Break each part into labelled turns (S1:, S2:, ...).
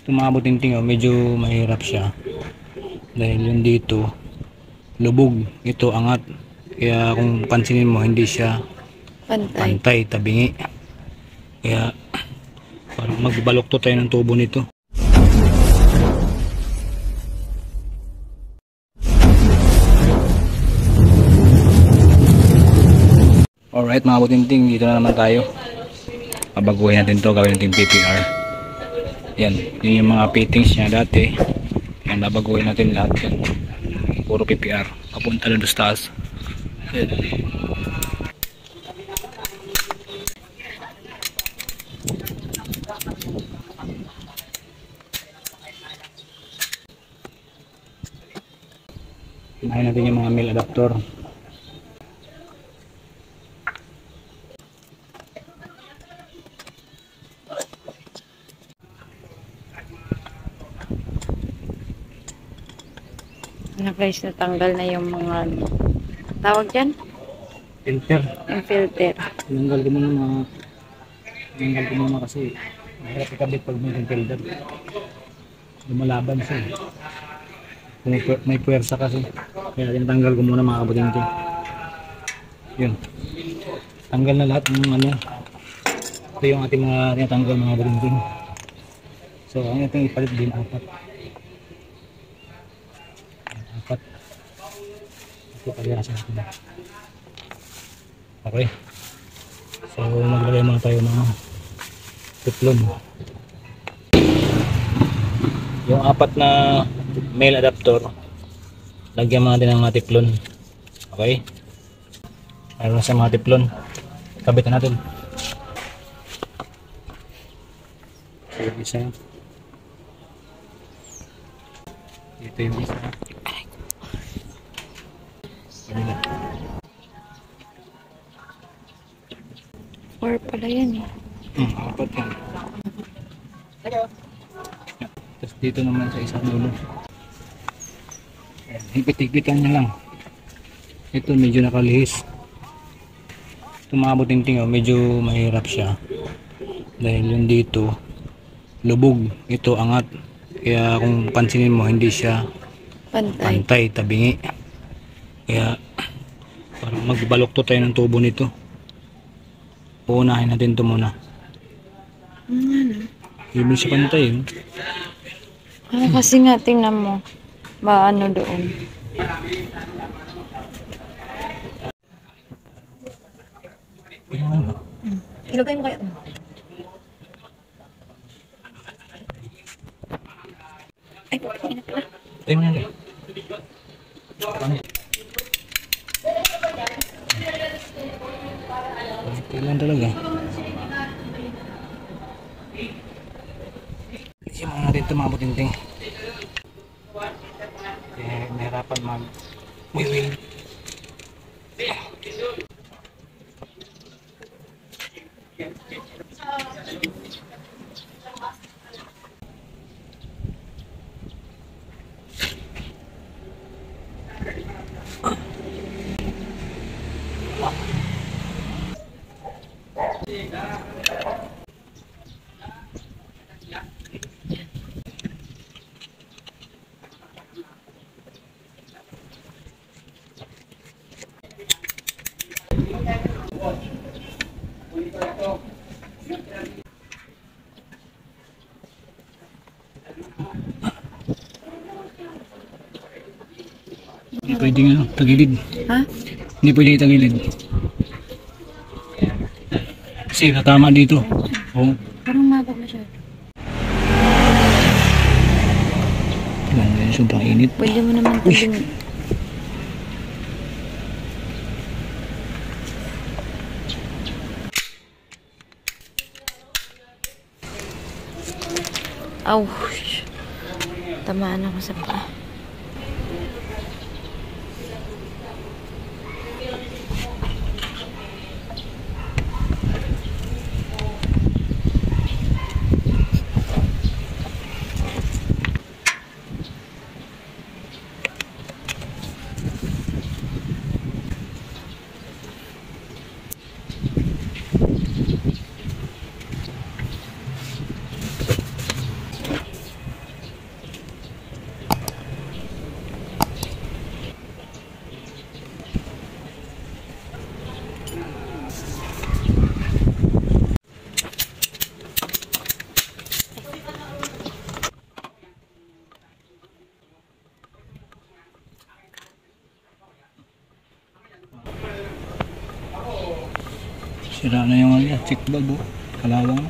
S1: Tumabutinting medyo mahirap siya dahil yung dito lubog, ito angat, kaya kung pansinin mo hindi siya pantay, tabingi, kaya parang magbalokto tayo ng tubo nito. Alright mga butinting, dito na naman tayo. Babaguhin natin to, gawin natin PPR. Yan, yun yung mga fittings niya dati. Yan, babaguhin natin lahat yan. Puro PPR, papunta doon sa taas. Yan. Unahin natin yung mga male adapter.
S2: Na guys, natanggal na yung mga tawag dyan?
S1: Filter.
S2: Yung filter.
S1: Tinanggal ko muna kasi mahirap ikabit pag may filter. Lumalaban siya. May puwersa kasi. Kaya tinatanggal ko muna mga kabutinting. Yun. Tanggal na lahat ng ano. Ito yung ating mga tinatanggal mga kabutinting. So, ang ating ipalit din apat. Ito pagyasan natin. Okay. So maglagay muna tayo ng tiplon. Yung apat na male adapter, lagyan natin ng mga tiplon. Okay. Mayroon sa mga tiplon. Kabitan natin. So, isa. Ito yung isa.
S2: Or pala yan eh.
S1: Apat yan. Tapos dito naman sa isang dulo. Higpit-higpitan niya lang. Ito medyo nakalihis. Tumabutinting medyo mahirap siya. Dahil yung dito lubog, ito angat. Kaya kung pansinin mo hindi siya pantay, tabingi. Kaya parang magbalokto tayo ng tubo nito. Uunahin natin ito muna. Hindi siya pantay.
S2: Kasi nga tingnan mo. Ba ano doon. Ilagay mo kaya. Ay, ina pala.
S1: Tayo mo yan. Kailan talaga? Kasi mga natin ito mga butinting. Nahirapan mag-wiwing. Hindi pwedeng tagilid.
S2: Ha?
S1: Hindi pwedeng tagilid. Kasi natama dito. Oh.
S2: Parang mabag masyado.
S1: Sobrang init.
S2: Pwede mo naman tingin. Aw. Tamaan ako sa paa.
S1: Sira na yung check valve, kalawang na.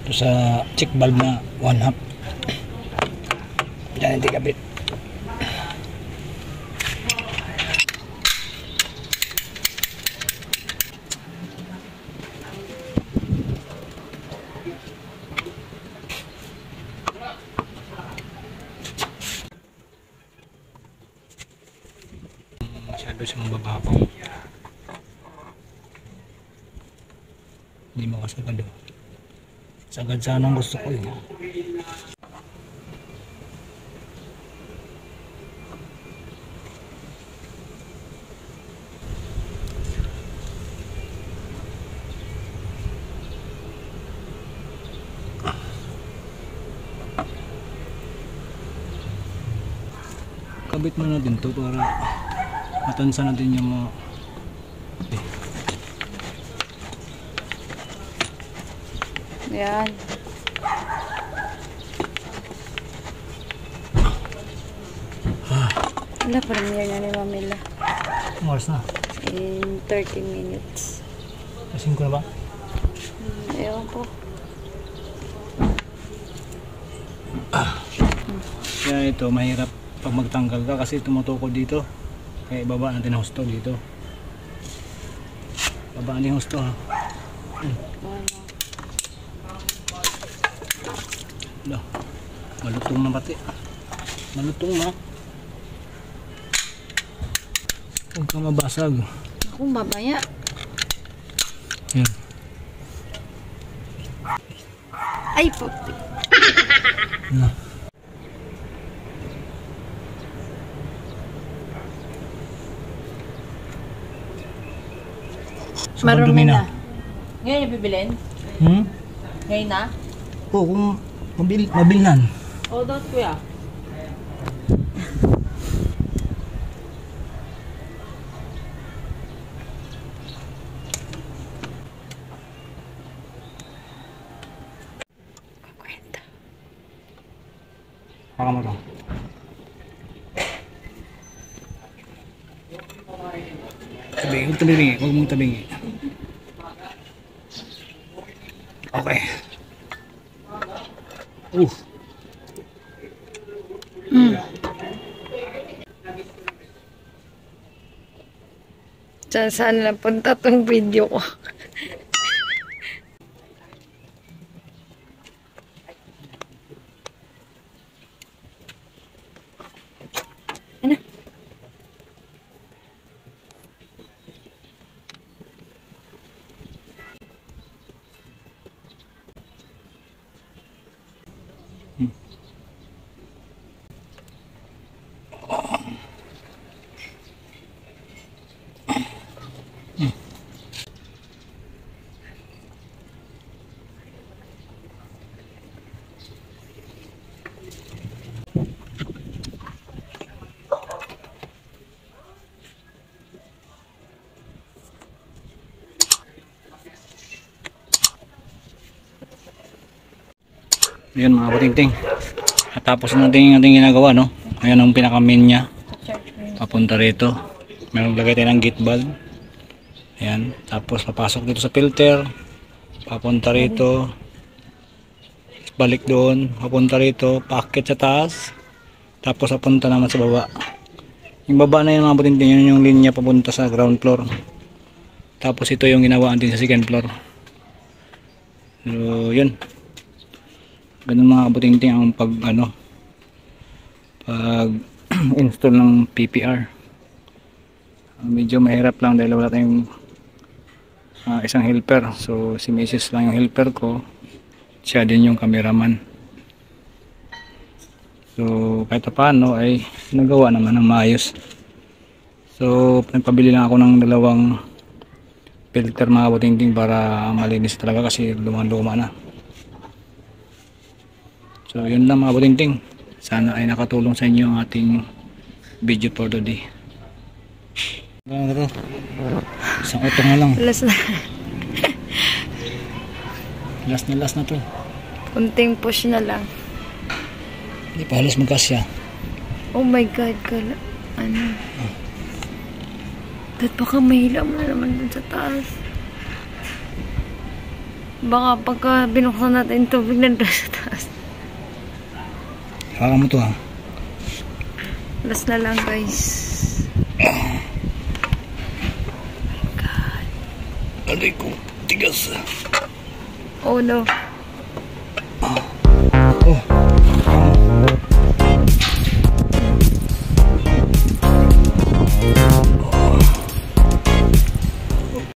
S1: Ito sa check valve na 1/2. Diyan hindi kabit. Masyado siyang mababaw. Hindi makasagad. Sagad sana ang gusto ko eh. Kabit mo na din to para matansa natin yung mga
S2: Yan. Wala, premiere na ni Mamila.
S1: oras na.
S2: In 30 minutes.
S1: Kasing ko na ba?
S2: Ewan po.
S1: Kaya ito mahirap pag magtanggal ka kasi tumutukod dito. Kaya ibaba natin ang husto dito. Baba natin yung husto ha. Wala. Malutong na pati. Malutong na. Huwag kang mabasag.
S2: Ako, mamaya.
S1: Yan.
S2: Ay, po.
S1: Na.
S2: Marumi na.
S3: Ngayon yung bibilin? Ngayon na?
S1: Oo, kung mabilhan.
S3: Oo, dapat kuya.
S1: Baka mo to. Tabingi, huwag tabingi. Huwag mong tabingi. Okay.
S2: Saan napunta tong video ko? Ano?
S1: Ayan mga katingting. At tapos natin yung ating ginagawa, no? Ayan ang pinaka-main niya. Papunta rito. Meron lagay tayo ng gate valve. Ayan. Tapos papasok dito sa filter. Papunta rito. Balik doon. Papunta rito. Paakit sa taas. Tapos papunta naman sa baba. Yung baba na yun mga katingting. Yun yung linya papunta sa ground floor. Tapos ito yung ginawa natin sa second floor. So yun. Ganun mga kabutingting ang pag install ng PPR. Medyo mahirap lang dahil wala tayong isang helper. So si Mrs. lang yung helper ko. Siya din yung cameraman. So kahit paano ay nagawa naman ng maayos. So nagpabili lang ako ng dalawang filter mga kabutingting para malinis talaga kasi lumang-luma na. So yun lang mga kabutingting. Sana ay nakatulong sa inyo ang ating video for today. Isang utong na lang.
S2: Last na.
S1: Last na to.
S2: Kunting push na lang.
S1: Hindi pa halos magkasya.
S2: Oh my God, ano? Dad, baka mahila mo na naman dun sa taas. Baka pagka binuksan natin tubig nandun sa taas.
S1: Hawakan mo to ha.
S2: Last na lang, guys.
S1: Aray ko, tigas.
S2: Oh no.